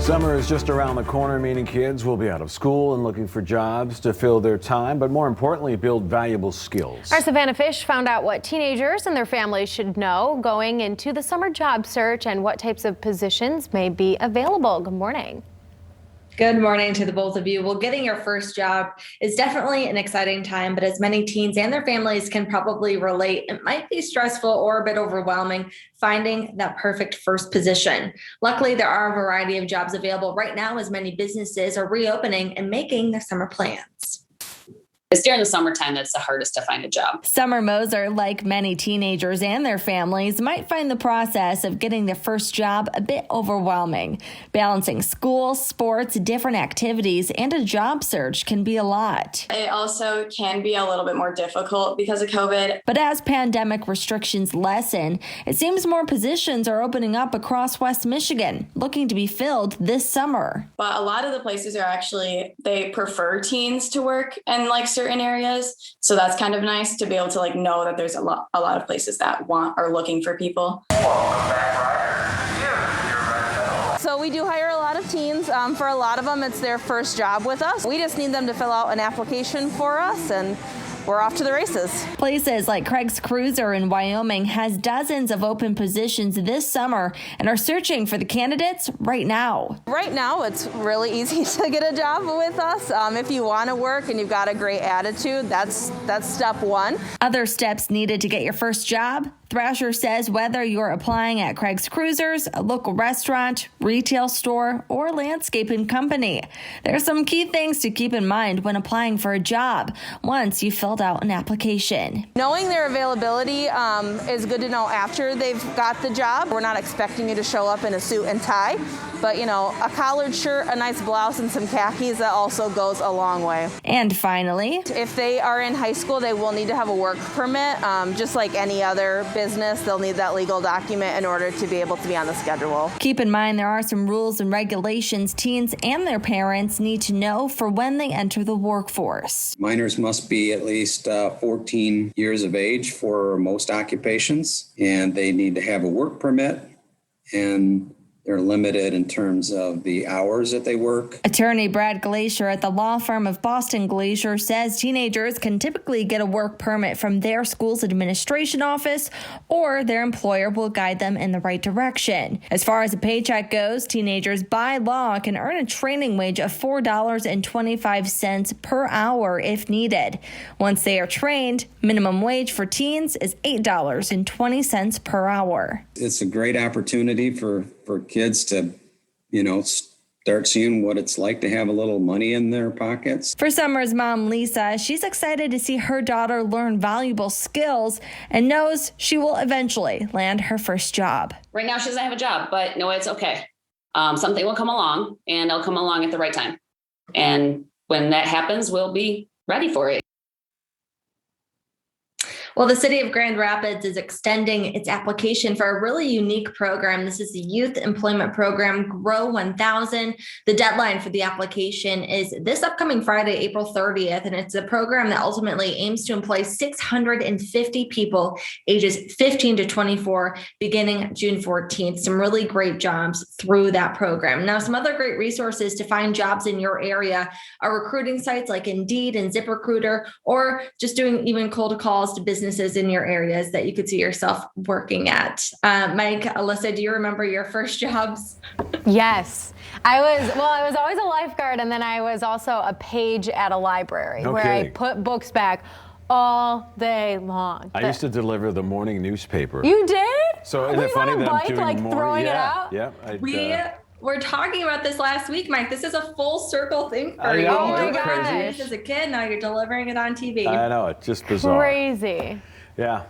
Summer is just around the corner, meaning kids will be out of school and looking for jobs to fill their time, but more importantly, build valuable skills. Our Savannah Fish found out what teenagers and their families should know going into the summer job search and what types of positions may be available. Good morning. Good morning to the both of you. Well, getting your first job is definitely an exciting time, but as many teens and their families can probably relate, it might be stressful or a bit overwhelming finding that perfect first position. Luckily, there are a variety of jobs available right now as many businesses are reopening and making their summer plans. It's during the summertime that's the hardest to find a job. Summer Moser, like many teenagers and their families, might find the process of getting their first job a bit overwhelming. Balancing school, sports, different activities, and a job search can be a lot. It also can be a little bit more difficult because of COVID. But as pandemic restrictions lessen, it seems more positions are opening up across West Michigan, looking to be filled this summer. But a lot of the places are actually, they prefer teens to work in certain areas. So that's kind of nice to be able to know that there's a lot of places that are looking for people. So we do hire a lot of teens. For a lot of them, it's their first job with us. We just need them to fill out an application for us, and we're off to the races. Places like Craig's Cruiser in Wyoming has dozens of open positions this summer and are searching for the candidates right now. Right now, it's really easy to get a job with us. If you want to work and you've got a great attitude, that's step one. Other steps needed to get your first job? Thrasher says whether you're applying at Craig's Cruisers, a local restaurant, retail store, or landscaping company, there are some key things to keep in mind when applying for a job once you filled out an application. Knowing their availability is good to know after they've got the job. We're not expecting you to show up in a suit and tie, but a collared shirt, a nice blouse, and some khakis, that also goes a long way. And finally, if they are in high school, they will need to have a work permit, just like any other business. They'll need that legal document in order to be able to be on the schedule. Keep in mind there are some rules and regulations teens and their parents need to know for when they enter the workforce. Minors must be at least 14 years of age for most occupations, and they need to have a work permit, and they're limited in terms of the hours that they work. Attorney Brad Glacier at the law firm of Boston Glacier says teenagers can typically get a work permit from their school's administration office, or their employer will guide them in the right direction. As far as a paycheck goes, teenagers by law can earn a training wage of $4.25 per hour if needed. Once they are trained, minimum wage for teens is $8.20 per hour. It's a great opportunity for kids to, start seeing what it's like to have a little money in their pockets. For Summer's mom, Lisa, she's excited to see her daughter learn valuable skills and knows she will eventually land her first job. Right now, she doesn't have a job, but no, it's okay. Something will come along, and it'll come along at the right time. And when that happens, we'll be ready for it. Well, the city of Grand Rapids is extending its application for a really unique program. This is the Youth Employment Program, Grow 1000. The deadline for the application is this upcoming Friday, April 30th, and it's a program that ultimately aims to employ 650 people ages 15 to 24 beginning June 14th. Some really great jobs through that program. Now, some other great resources to find jobs in your area are recruiting sites like Indeed and ZipRecruiter, or just doing even cold calls to businesses in your areas that you could see yourself working at. Mike, Alyssa, do you remember your first jobs? Yes. I was always a lifeguard, and then I was also a page at a library where I put books back all day long. I used to deliver the morning newspaper. You did? So isn't it funny that I'm doing more? Throwing it out? Yeah. We're talking about this last week, Mike. This is a full circle thing for you. Oh my gosh. As a kid, now you're delivering it on TV. I know, it's just bizarre. Crazy. Yeah.